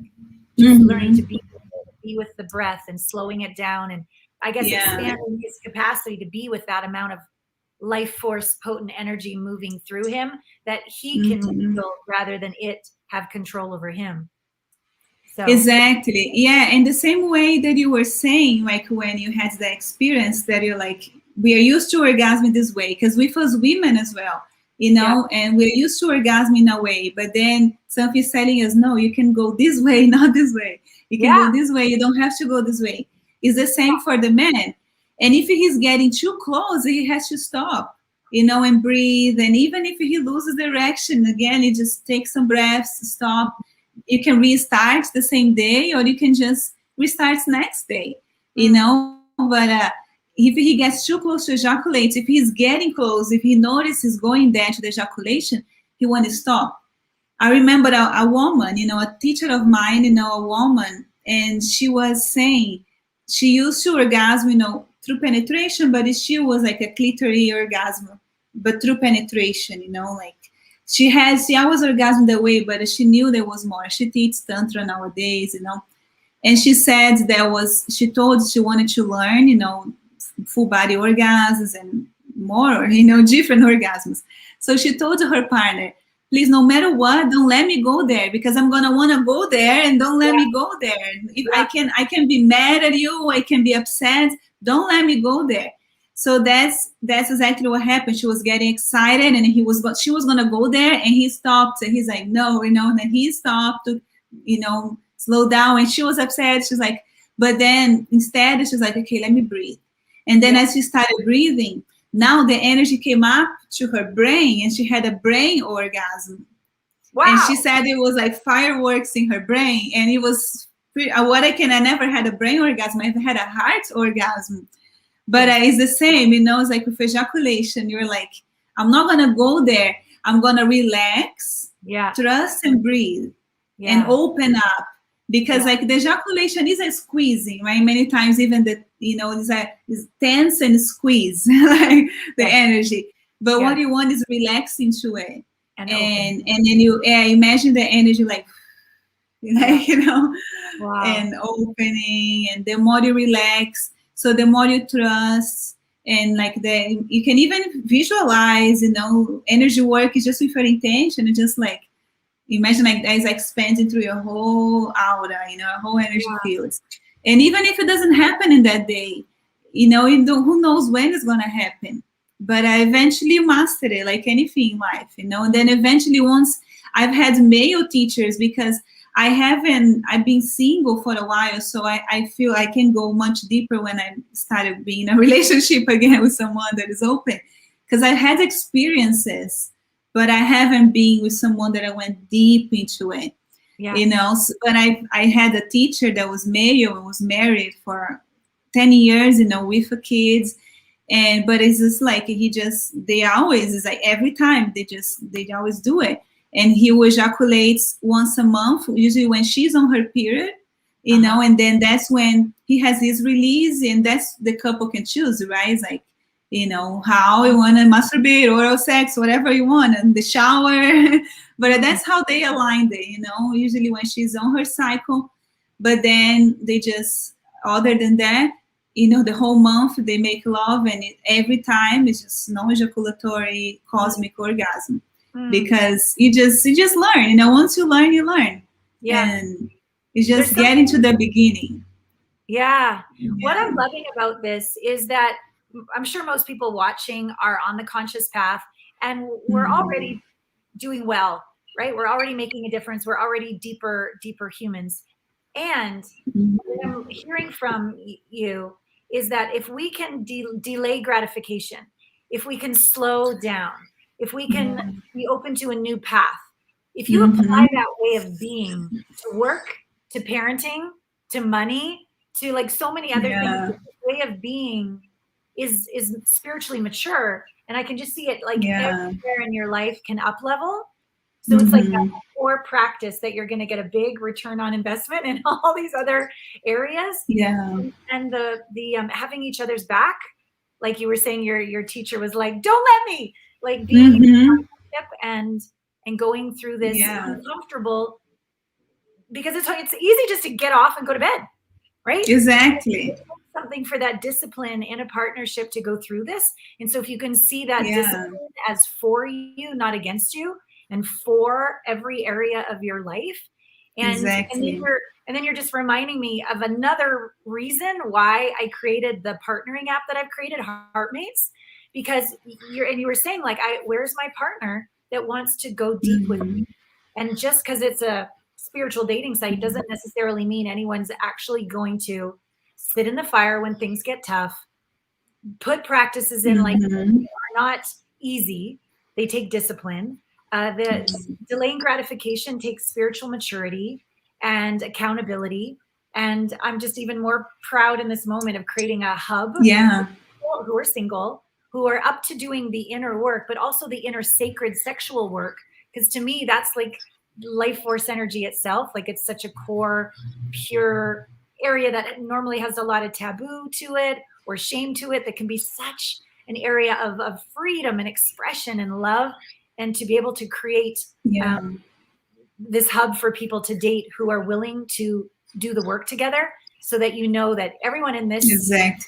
just learning to be with the breath and slowing it down, and I guess expanding his capacity to be with that amount of life force, potent energy moving through him, that he can feel rather than it have control over him. So. Exactly. Yeah. And the same way that you were saying, when you had the experience that you're we are used to orgasm this way, because with us women as well, you know, and we're used to orgasm in a way, but then something's telling us, no, you can go this way, not this way. You can go this way, you don't have to go this way. It's the same for the man. And if he's getting too close, he has to stop, you know, and breathe. And even if he loses direction, again, he just takes some breaths, stop. You can restart the same day, or you can just restart next day, you know. But if he gets too close to ejaculate, if he's getting close, if he notices going there to the ejaculation, he want to stop. I remember a woman, you know, a teacher of mine, you know, a woman, and she was saying she used to orgasm, you know, through penetration, but she was like a clitoris orgasm, but through penetration, you know, like she always orgasmed that way, but she knew there was more. She teaches Tantra nowadays, you know, and she said she told she wanted to learn, you know, full body orgasms and more, you know, different orgasms. So she told her partner, please, no matter what, don't let me go there, because I'm gonna want to go there, and don't let me go there. If I can be mad at you, I can be upset. Don't let me go there. So that's exactly what happened. She was getting excited, and she was gonna go there, and he stopped. And he's like, no, you know. And then he stopped to, you know, slow down. And she was upset. She's like, but then instead she's like, okay, let me breathe. And then as she started breathing, now the energy came up to her brain, and she had a brain orgasm. Wow. And she said it was like fireworks in her brain. And it was I never had a brain orgasm. I had a heart orgasm. But it's the same, you know, it's like with ejaculation, you're like, I'm not going to go there. I'm going to relax, trust and breathe and open up. Because like the ejaculation is a squeezing, right? Many times even you know, is tense and squeeze like the energy. But what you want is relaxing to it. And then you imagine the energy like you know, and opening. And the more you relax, so the more you trust, and like you can even visualize, you know, energy work is just with your intention, and just like imagine like that is expanding through your whole aura, you know, whole energy fields. And even if it doesn't happen in that day, you know, who knows when it's going to happen. But I eventually mastered it, like anything in life, you know. And then eventually, once I've had male teachers, because I've been single for a while, so I feel I can go much deeper when I started being in a relationship again with someone that is open. Because I had experiences, but I haven't been with someone that I went deep into it, you know. So, but I had a teacher that was male and was married for 10 years, you know, with kids. But it's just like it's like every time they always do it. And he ejaculates once a month, usually when she's on her period, you know, and then that's when he has his release, and that's the couple can choose, right? It's like, you know, how you want to masturbate, oral sex, whatever you want, in the shower. But that's how they aligned it, you know, usually when she's on her cycle. But then they just, other than that, you know, the whole month they make love, and every time it's just non-ejaculatory cosmic orgasm. Because you just learn, you know, once you learn, you learn. And you just get into the beginning. What I'm loving about this is that I'm sure most people watching are on the conscious path, and we're already doing well, right? We're already making a difference. We're already deeper humans. And what I'm hearing from you is that if we can delay gratification, if we can slow down, if we can be open to a new path, if you apply that way of being to work, to parenting, to money, to like so many other things, the way of being is spiritually mature. And I can just see it like everywhere in your life can up level. So it's like that core practice that you're going to get a big return on investment in all these other areas. And the having each other's back, like you were saying, your teacher was like, don't let me, like being and going through this uncomfortable, because it's easy just to get off and go to bed, right? Exactly. Something for that discipline in a partnership to go through this. And so if you can see that discipline as for you, not against you, and for every area of your life. And then you're just reminding me of another reason why I created the partnering app that I've created, HeartMates, because you were saying like, where's my partner that wants to go deep with me? And just because it's a spiritual dating site doesn't necessarily mean anyone's actually going to sit in the fire when things get tough, put practices in like are not easy. They take discipline. The delaying gratification takes spiritual maturity and accountability. And I'm just even more proud in this moment of creating a hub for people who are single, who are up to doing the inner work, but also the inner sacred sexual work. Because to me, that's like life force energy itself. Like it's such a core, pure area that normally has a lot of taboo to it or shame to it, that can be such an area of freedom and expression and love. And to be able to create this hub for people to date who are willing to do the work together, so that you know that everyone in this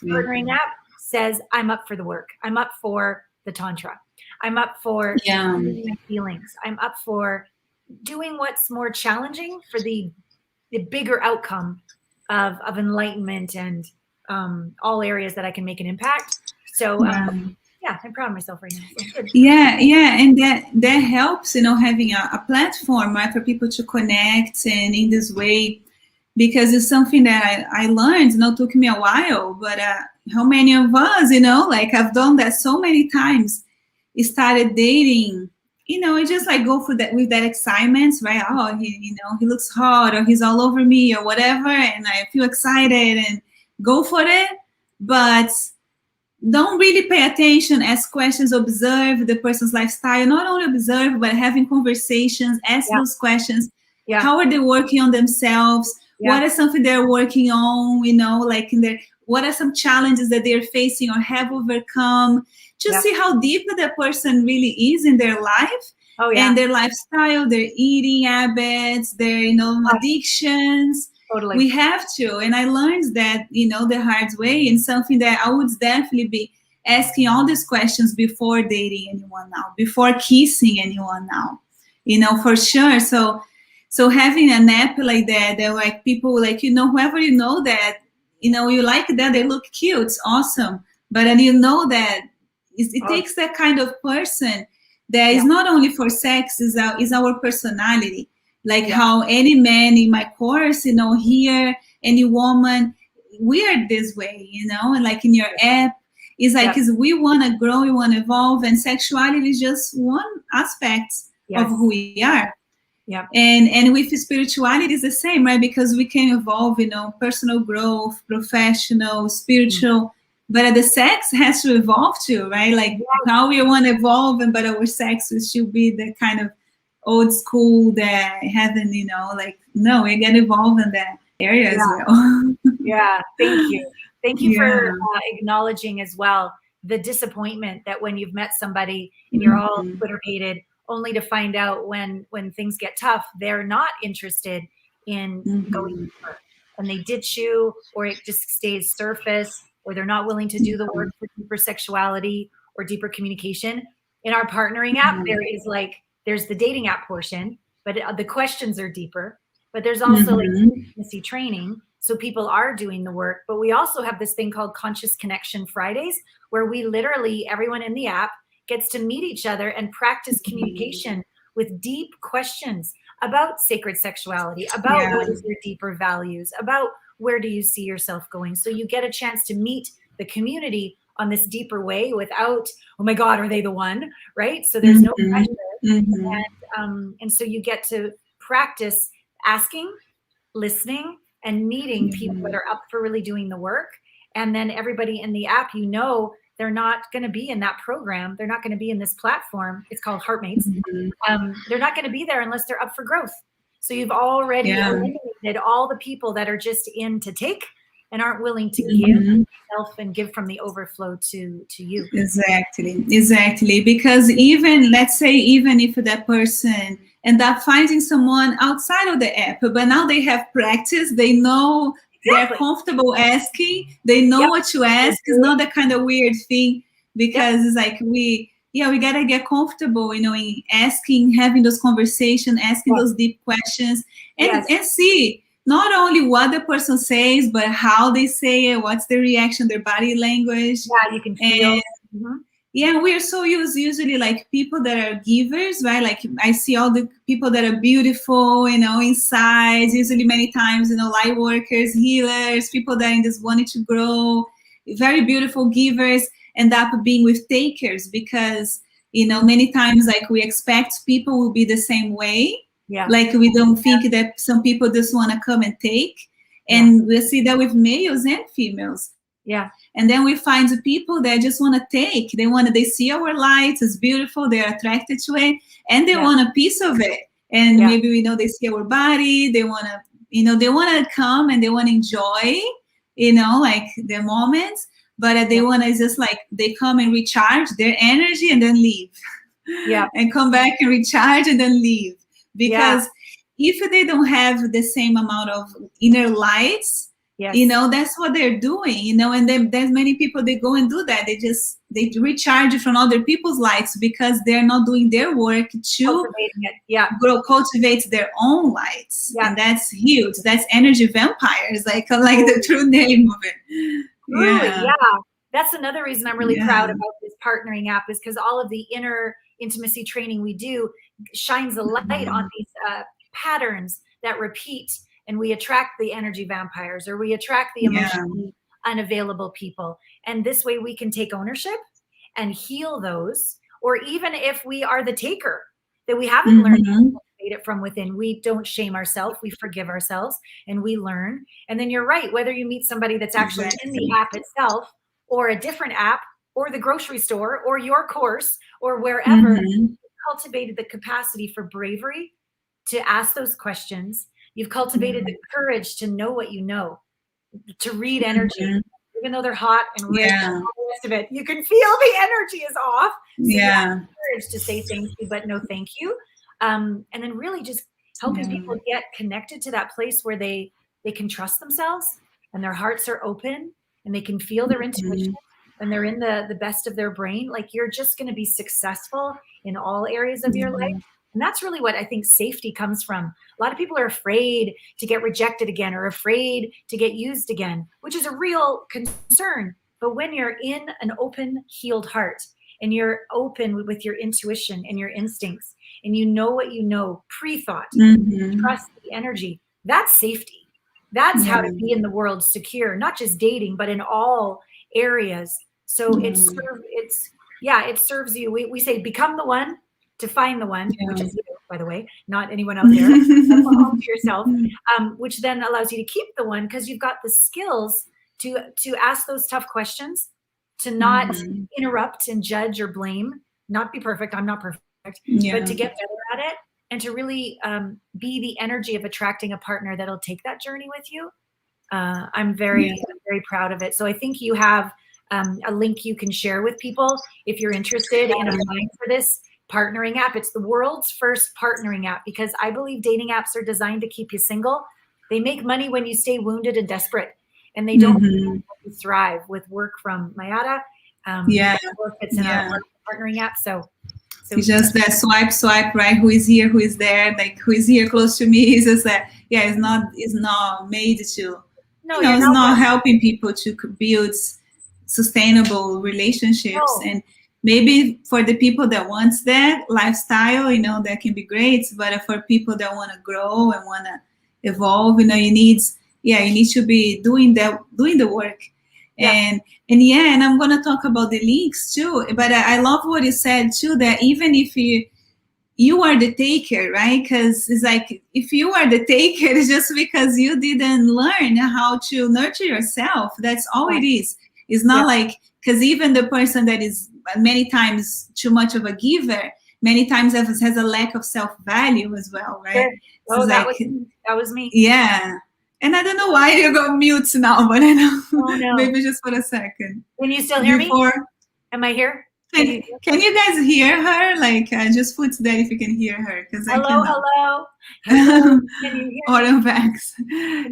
partnering app says, I'm up for the work. I'm up for the tantra. I'm up for my feelings. I'm up for doing what's more challenging for the bigger outcome of enlightenment and all areas that I can make an impact. So I'm proud of myself right now. And that helps, having a platform, right, for people to connect, and in this way, because it's something that I learned, took me a while, but how many of us, like I've done that so many times, started dating, just like go for that with that excitement, right? Oh, he looks hot, or he's all over me, or whatever, and I feel excited and go for it, but don't really pay attention, ask questions, observe the person's lifestyle, not only observe, but having conversations, ask those questions. How are they working on themselves? What is something they're working on, like what are some challenges that they're facing or have overcome? Just see how deep that person really is in their life and their lifestyle, their eating habits, their, addictions. Totally. We have to. And I learned that, the hard way, and something that I would definitely be asking all these questions before dating anyone now, before kissing anyone now, for sure. So having an app like that like people like, whoever that, you like that, they look cute, awesome. But then that it takes that kind of person that is not only for sex, is our personality. Like how any man in my course, here, any woman, we are this way, and like in your app, it's like is we want to grow, we want to evolve, and sexuality is just one aspect of who we are. And with spirituality is the same, right? Because we can evolve, personal growth, professional, spiritual, but the sex has to evolve too, right? Like how we want to evolve, but our sex should be the kind of old school that haven't, no, we get involved in that area as well. Thank you. Thank you for acknowledging as well the disappointment that when you've met somebody and you're all Twitter-pated, only to find out when things get tough, they're not interested in going deeper, and they ditch you, or it just stays surface, or they're not willing to do the work for deeper sexuality or deeper communication. In our partnering app, there's the dating app portion, but the questions are deeper. But there's also like intimacy training, so people are doing the work. But we also have this thing called Conscious Connection Fridays, where we literally, everyone in the app gets to meet each other and practice communication with deep questions about sacred sexuality, about what is your deeper values, about where do you see yourself going. So you get a chance to meet the community on this deeper way without, oh my God, are they the one, right? So there's no pressure. And so you get to practice asking, listening, and meeting people that are up for really doing the work. And then everybody in the app, they're not going to be in that program. They're not going to be in this platform. It's called HeartMates. They're not going to be there unless they're up for growth. So you've already eliminated all the people that are just in to take and aren't willing to give yourself and give from the overflow to you. Exactly. Because let's say if that person end up finding someone outside of the app, but now they have practice, they know they're comfortable asking, they know what to ask. It's not that kind of weird thing, because it's like we gotta get comfortable, in asking, having those conversations, asking those deep questions, and see not only what the person says, but how they say it, what's the reaction, their body language. You can feel. Yeah, we are so used usually like people that are givers, right? Like I see all the people that are beautiful, you know, inside, usually many times, you know, light workers, healers, people that just wanted to grow, very beautiful givers end up being with takers because, you know, many times like we expect people will be the same way. Yeah. Like we don't think that some people just want to come and take. And we see that with males and females. Yeah. And then we find the people that just want to take. They see our light, it's beautiful, they're attracted to it, and they want a piece of it. And maybe we know they see our body, they want to, you know, they want to come and they want to enjoy, you know, like the moments, but they want to just like, they come and recharge their energy and then leave. Yeah. And come back and recharge and then leave. Because if they don't have the same amount of inner lights, you know, that's what they're doing, you know, and then there's many people, they go and do that. They recharge from other people's lights because they're not doing their work to cultivate their own lights. And that's huge. That's energy vampires, like the true name of it. Really, that's another reason I'm really proud about this partnering app, is because all of the inner intimacy training we do shines a light on these patterns that repeat, and we attract the energy vampires, or we attract the emotionally unavailable people. And this way we can take ownership and heal those. Or even if we are the taker, that we haven't learned to cultivate it from within, we don't shame ourselves, we forgive ourselves, and we learn. And then you're right, whether you meet somebody that's actually in the app itself, or a different app, or the grocery store, or your course, or wherever, cultivated the capacity for bravery to ask those questions. You've cultivated the courage to know what you know, to read energy, even though they're hot and rich and all the rest of it. You can feel the energy is off. So you have the courage to say thank you, but no thank you. And then really just helping people get connected to that place where they can trust themselves and their hearts are open and they can feel their intuition and they're in the best of their brain. Like, you're just going to be successful in all areas of your life. And that's really what I think safety comes from. A lot of people are afraid to get rejected again, or afraid to get used again, which is a real concern. But when you're in an open, healed heart, and you're open with your intuition and your instincts, and you know what you know, pre-thought, trust the energy, that's safety. That's how to be in the world secure, not just dating, but in all areas. So it serves you. We say become the one to find the one, which is you, by the way, not anyone out there. Home to yourself, which then allows you to keep the one, because you've got the skills to ask those tough questions, to not interrupt and judge or blame, not be perfect. I'm not perfect, but to get better at it, and to really be the energy of attracting a partner that'll take that journey with you. I'm very proud of it. So I think you have a link you can share with people if you're interested in applying for this partnering app. It's the world's first partnering app, because I believe dating apps are designed to keep you single. They make money when you stay wounded and desperate, and they don't thrive with work from Mayara. Work that's in our partnering app. So it's just that swipe, right? Who is here? Who is there? Like, who is here close to me? It's just that, it's not made to, it's not helping people to build sustainable relationships. And maybe for the people that wants that lifestyle, that can be great. But for people that want to grow and want to evolve, you need to be doing the work. And I'm going to talk about the links too. But I love what you said too, that even if you are the taker, right? Because it's like, if you are the taker, it's just because you didn't learn how to nurture yourself. That's all it is. It's not like, because even the person that is many times too much of a giver, many times has a lack of self-value as well, right? Sure. Oh, so that was me. Yeah. And I don't know why you got mute now, but I know. Oh, no. Maybe just for a second. Can you still hear me? Am I here? Can you guys hear her? Like, just put that if you can hear her, because hello. Can you hear me? Or Vex.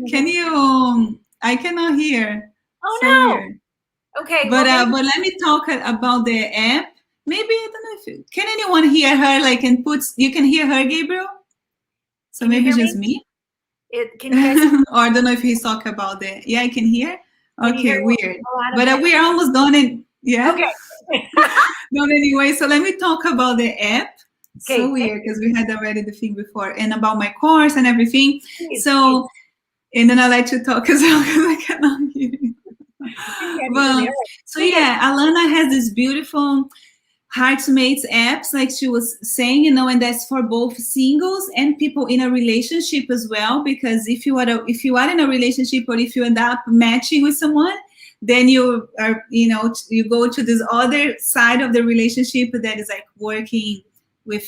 Can you? I cannot hear. Oh no. Weird. Okay. But let me talk about the app. Maybe I don't know can anyone hear her? Like, you can hear her, Gabriel. So maybe just me. Can you guys or I don't know if he's talking about that. Yeah, I can hear. Okay, weird. But we are almost done. Okay. Not anyway. So let me talk about the app. Okay, so weird because we had already the thing before, and about my course and everything. Please, so, and then I'll let you talk as well because I cannot hear you. Well, so yeah, Allana has this beautiful HeartMates apps, like she was saying, and that's for both singles and people in a relationship as well. Because if you are in a relationship, or if you end up matching with someone, then you are, you go to this other side of the relationship that is like working with,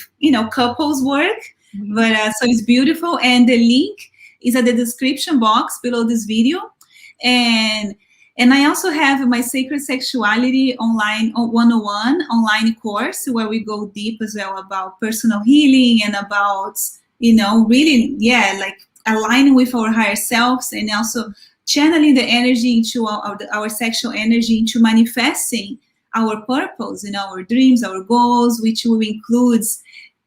couples work. Mm-hmm. But so it's beautiful, and the link is at the description box below this video, and I also have my Sacred Sexuality online 101 online course where we go deep as well about personal healing and about, really, like aligning with our higher selves, and also channeling the energy into our sexual energy into manifesting our purpose, our dreams, our goals, which will include,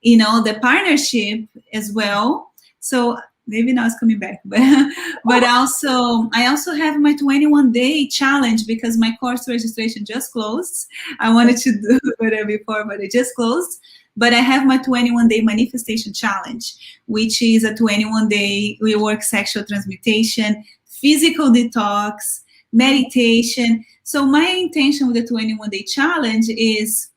the partnership as well. So maybe now it's coming back, but also I also have my 21-day challenge because my course registration just closed. I wanted to do it before, but it just closed. But I have my 21-day manifestation challenge, which is a 21-day we work sexual transmutation, physical detox, meditation. So my intention with the 21-day challenge is,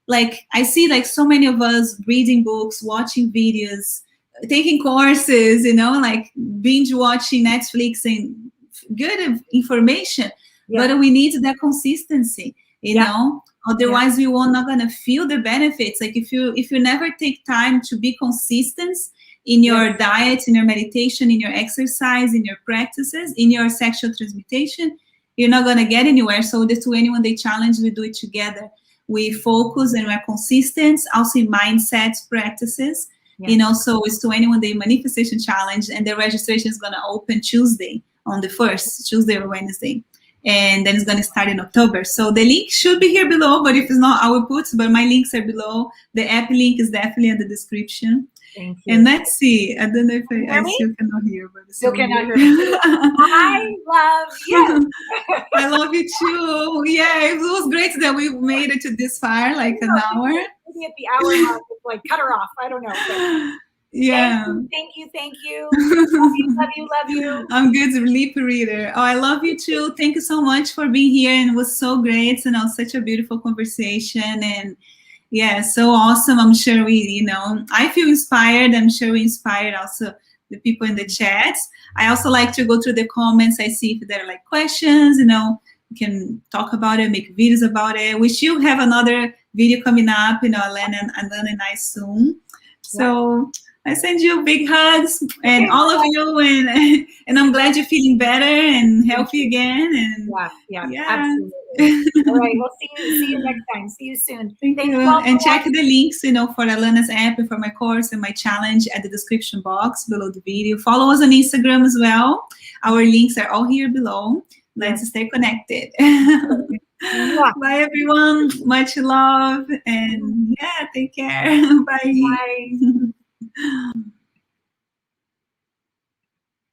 like, I see like so many of us reading books, watching videos, taking courses, like binge watching Netflix and good information, but we need that consistency, otherwise we will not gonna feel the benefits. Like if you never take time to be consistent in your diet, in your meditation, in your exercise, in your practices, in your sexual transmutation, you're not gonna get anywhere. So the 21-day challenge, we do it together. We focus and we're consistent, also in mindset practices. So it's 21-day manifestation challenge, and the registration is going to open Tuesday on the 1st, Tuesday or Wednesday. And then it's going to start in October. So the link should be here below, but if it's not, I will put, but my links are below. The app link is definitely in the description. Thank you. And let's see. I don't know if I still cannot hear, but still cannot hear me. I love you. I love you too. Yeah, it was great that we made it to this far, like an hour. Maybe at the hour mark, like cut her off. I don't know. But yeah. Thank you. Love you. I'm good lip reader. Oh, I love you too. Thank you so much for being here, and it was so great. Such a beautiful conversation, and yeah, so awesome. I'm sure I feel inspired. I'm sure we inspired also the people in the chats. I also like to go through the comments. I see if there are like questions, we can talk about it, make videos about it. We should have another video coming up, Allana and I soon. So I send you big hugs, and all of you, and I'm glad you're feeling better and healthy again. And absolutely. All right, we'll see you next time. See you soon. Thank you. And check the links, for Allana's app and for my course and my challenge at the description box below the video. Follow us on Instagram as well. Our links are all here below. Let's stay connected. Bye, everyone. Much love, and take care. Bye. Bye.